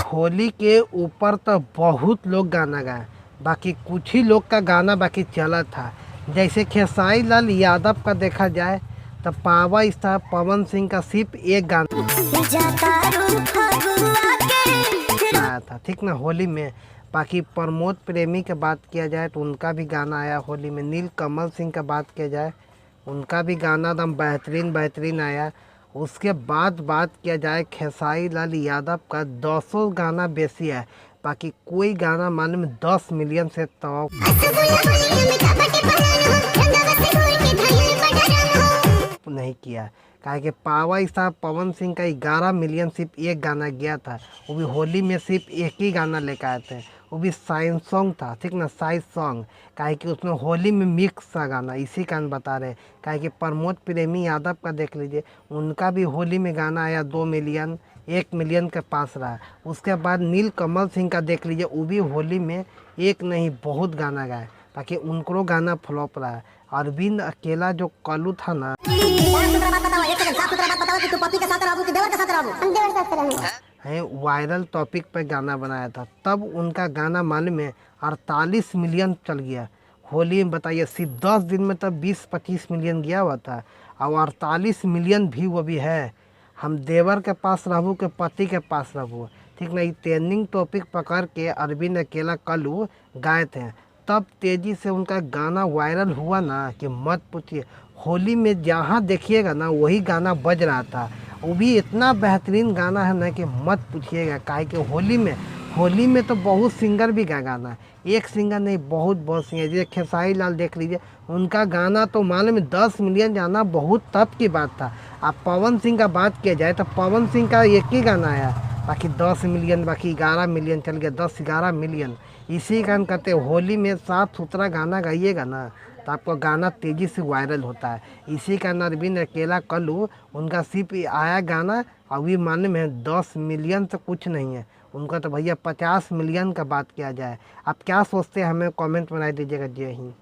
होली के ऊपर तो बहुत लोग गाना गाए, बाकी कुछ ही लोग का गाना बाकी चला था। जैसे खेसारी लाल यादव का देखा जाए तो पावर स्टार पवन सिंह का सिर्फ एक गाना आया था, ठीक ना, होली में। बाकी प्रमोद प्रेमी की बात किया जाए तो उनका भी गाना आया होली में। नील कमल सिंह का बात किया जाए उनका भी गाना एकदम बेहतरीन बेहतरीन आया। उसके बाद बात किया जाए खेसारी लाल यादव का 200 गाना बेसी है, बाकी कोई गाना मालूम 10 मिलियन से तो नहीं किया। काहे कि पावर स्टार पवन सिंह का 11 मिलियन सिर्फ एक गाना गया था, वो भी होली में सिर्फ एक ही गाना लेकर आए थे, वो भी साइंस सॉन्ग था, ठीक ना, साइज सॉन्ग। काहे कि उसमें होली में मिक्स था गाना, इसी कारण बता रहे। काहे कि प्रमोद प्रेमी यादव का देख लीजिए, उनका भी होली में गाना आया 2 मिलियन, 1 मिलियन के पास रहा। उसके बाद नील कमल सिंह का देख लीजिए, वो भी होली में एक नहीं बहुत गाना गाए, बाकी उनको गाना फ्लॉप रहा। अरविंद अकेला जो कलू था ना है, वायरल टॉपिक पे गाना बनाया था, तब उनका गाना मालूम में 48 मिलियन चल गया होली में। बताइए, सिर्फ 10 दिन में तब 20-25 मिलियन गया हुआ था, और 48 मिलियन भी वो भी है। हम देवर के पास रहूँ के पति के पास रहूँ, ठीक ना, ये ट्रेंडिंग टॉपिक पकड़ के अरविंद अकेला कलू गाए थे। तब तेज़ी से उनका गाना वायरल हुआ ना कि मत पूछिए। होली में जहाँ देखिएगा ना वही गाना बज रहा था, वो भी इतना बेहतरीन गाना है ना कि मत पूछिएगा। काहे कि होली में तो बहुत सिंगर भी गा गाना, एक सिंगर नहीं, बहुत सिंगर। जैसे खेसारी लाल देख लीजिए, उनका गाना तो मालूम है 10 मिलियन जाना बहुत तब की बात था। अब पवन सिंह का बात किया जाए तो पवन सिंह का एक ही गाना आया, बाकी 10 मिलियन, बाकी 11 मिलियन चल गया, 10-11 मिलियन। इसी कारण कहते हैं होली में साफ सुथरा गाना गाइएगा ना तो आपका गाना तेज़ी से वायरल होता है। इसी कारण अरविंद अकेला कलू उनका सिर्फ आया गाना, अभी मालूम में 10 मिलियन से कुछ नहीं है, उनका तो भैया 50 मिलियन का बात किया जाए। आप क्या सोचते हैं, हमें कमेंट बनाई दीजिएगा। जय हिंद।